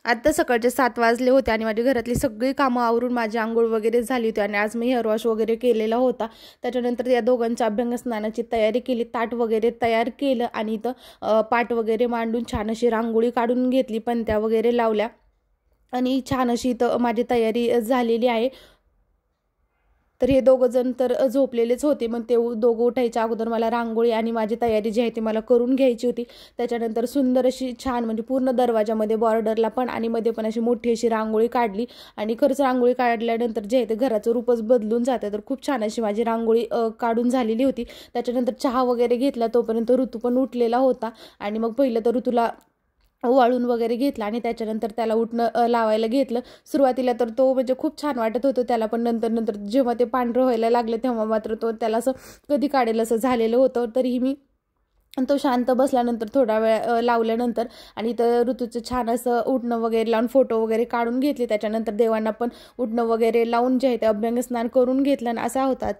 आता सकाळचे 7 वाजले होते आणि माझ्या घरातली सगळी कामं आवरून माझी अंघोळ वगैरे झाली होती आणि आज मी हेअर वॉश वगैरे केलेला होता। त्याच्यानंतर या दोघांच्या अभ्यंग स्नानाची तयारी केली, ताट वगैरे तयार केलं आणि इथं पाट वगैरे मांडून छान अशी रांगोळी काढून घेतली, पणत्या वगैरे लावल्या आणि छान अशी इथं माझी तयारी झालेली आहे। तर हे दोघं जण तर झोपलेलेच होते, मग ते दोघं उठायच्या अगोदर मला रांगोळी आणि माझी तयारी जी आहे ती मला करून घ्यायची होती। त्याच्यानंतर सुंदर अशी छान म्हणजे पूर्ण दरवाजामध्ये बॉर्डरला पण आणि मध्ये पण अशी मोठी अशी रांगोळी काढली आणि खरंच रांगोळी काढल्यानंतर जे आहे ते घराचं रूपच बदलून जातं। तर खूप छान अशी माझी रांगोळी काढून झालेली होती। त्याच्यानंतर चहा वगैरे घेतला, तोपर्यंत ऋतू पण उठलेला होता आणि मग पहिलं तर ऋतूला वाळून वगैरे घेतला आणि त्याच्यानंतर त्याला उठणं लावायला घेतलं। सुरुवातीला तर तो म्हणजे खूप छान वाटत होतं त्याला, पण नंतर जेव्हा ते पांढरं व्हायला लागलं तेव्हा मात्र तो त्याला असं कधी काढेल असं झालेलं होतं। तरीही मी तो शांत बसल्यानंतर थोडा वेळ लावल्यानंतर आणि तर ऋतूचं छान असं उठणं वगैरे लावून फोटो वगैरे काढून घेतले। त्याच्यानंतर देवांना पण उठणं वगैरे लावून जे आहे ते अभ्यंग स्नान करून घेतलं आणि असा होता